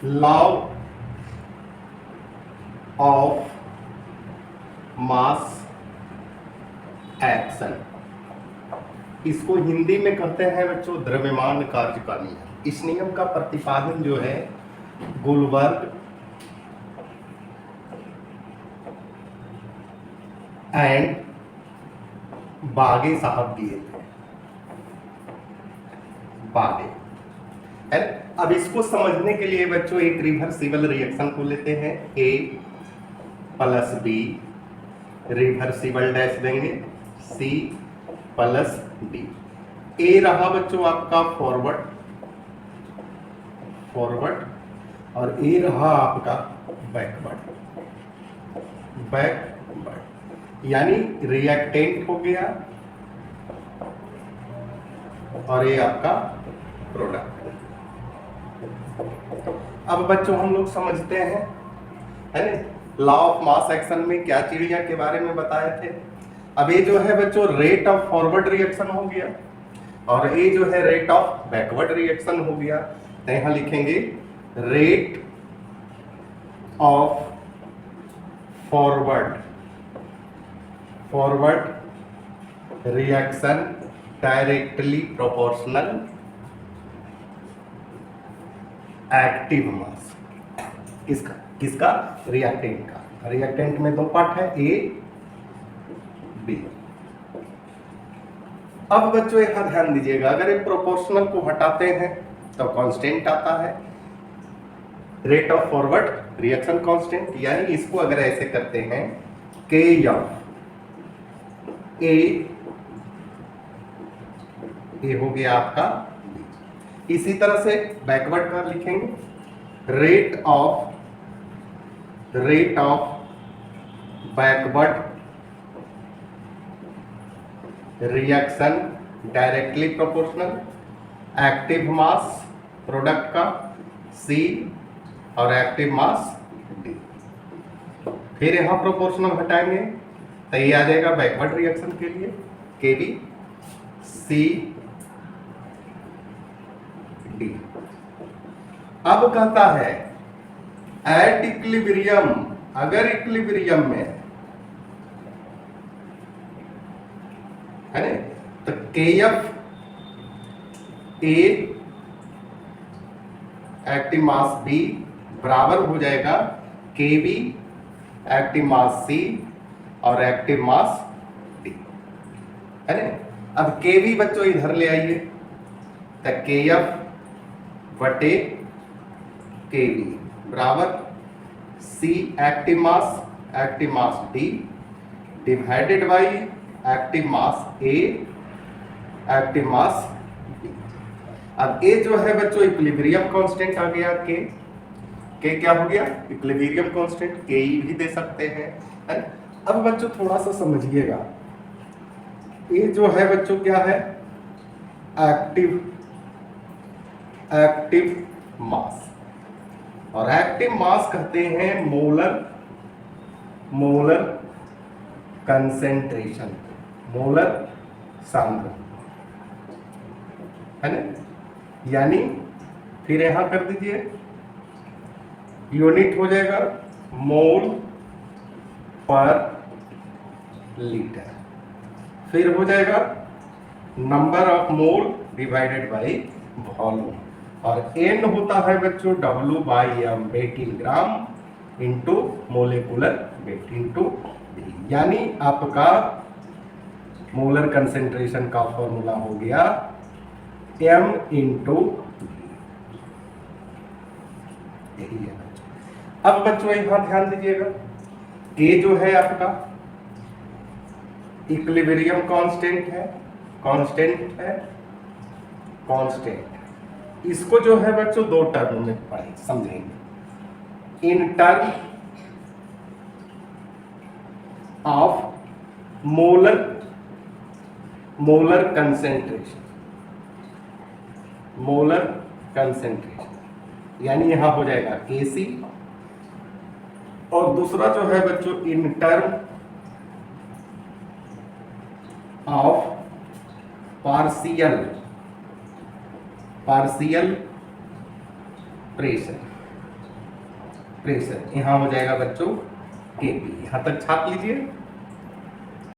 Law of mass action, इसको हिंदी में कहते हैं बच्चों द्रव्यमान कार्य का नियम। इस नियम का प्रतिपादन जो है गुलबर्ग एंड बागे साहब किए थे। बागे। अब इसको समझने के लिए बच्चों एक रिवर्सिबल रिएक्शन को लेते हैं, ए प्लस बी, रिवर्सिबल डैश देंगे, सी प्लस डी। ए रहा बच्चों आपका फॉरवर्ड और ए रहा आपका बैकवर्ड। यानी रिएक्टेंट हो गया और ये आपका प्रोडक्ट। अब बच्चों हम लोग समझते हैं, है ना, लॉ ऑफ मास एक्शन में क्या चिड़िया के बारे में बताए थे। अब ये जो है बच्चों रेट ऑफ फॉरवर्ड रिएक्शन हो गया और ये जो है रेट ऑफ बैकवर्ड रिएक्शन हो गया। तो यहां लिखेंगे rate of forward reaction directly proportional active mass. किसका रिएक्टेंट का। रिएक्टेंट में दो पार्ट है, ए बी। अब बच्चों यहां ध्यान दीजिएगा, अगर एक प्रोपोर्शनल को हटाते हैं तो कांस्टेंट आता है, rate of forward reaction constant. यानी इसको अगर ऐसे करते हैं के एफ ए हो गया आपका। इसी तरह से बैकवर्ड का लिखेंगे rate of backward reaction directly proportional active mass product का सी और एक्टिव मास डी। फिर यहां प्रोपोर्शनल हटाएंगे तो ये आ जाएगा बैकवर्ड रिएक्शन के लिए के बी सी डी। अब कहता है एट इक्विलिब्रियम, अगर इक्विलिब्रियम में है ना, तो K F A active mass B बराबर हो जाएगा के बी एक्टिव मास सी और एक्टिव मास डी, है ना। अब के बी बच्चों इधर ले आइए, तो के एफ बटे के बी बराबर C active mass D divided by active mass A active mass B. अब ए जो है बच्चों इक्विलिब्रियम कांस्टेंट आ गया, के क्या हो गया इक्विलिब्रियम कांस्टेंट, के ई भी दे सकते हैं, है ना। अब बच्चों थोड़ा सा समझिएगा, ये जो है बच्चों क्या है एक्टिव मास, और एक्टिव मास कहते हैं मोलर कंसेंट्रेशन, मोलर सांद्रता, है ना। यानी फिर यहां कर दीजिए यूनिट हो जाएगा मोल पर लीटर, फिर हो जाएगा number of mole divided by volume, और एन होता है बच्चों W by M, weight in gram into molecular weight into. यानी आपका मोलर कंसेंट्रेशन का फॉर्मूला हो गया एम इंटू, यही है बच्चों। अब बच्चों यहां ध्यान दीजिएगा, के जो है आपका इक्विलिब्रियम कांस्टेंट है, इसको जो है बच्चों दो टर्म में पढ़े समझेंगे, in term of molar concentration, यानी यहां हो जाएगा केसी, और दूसरा जो है बच्चों in term of partial pressure, pressure, यहाँ हो जाएगा बच्चों के पी। यहाँ तक छाप लीजिए।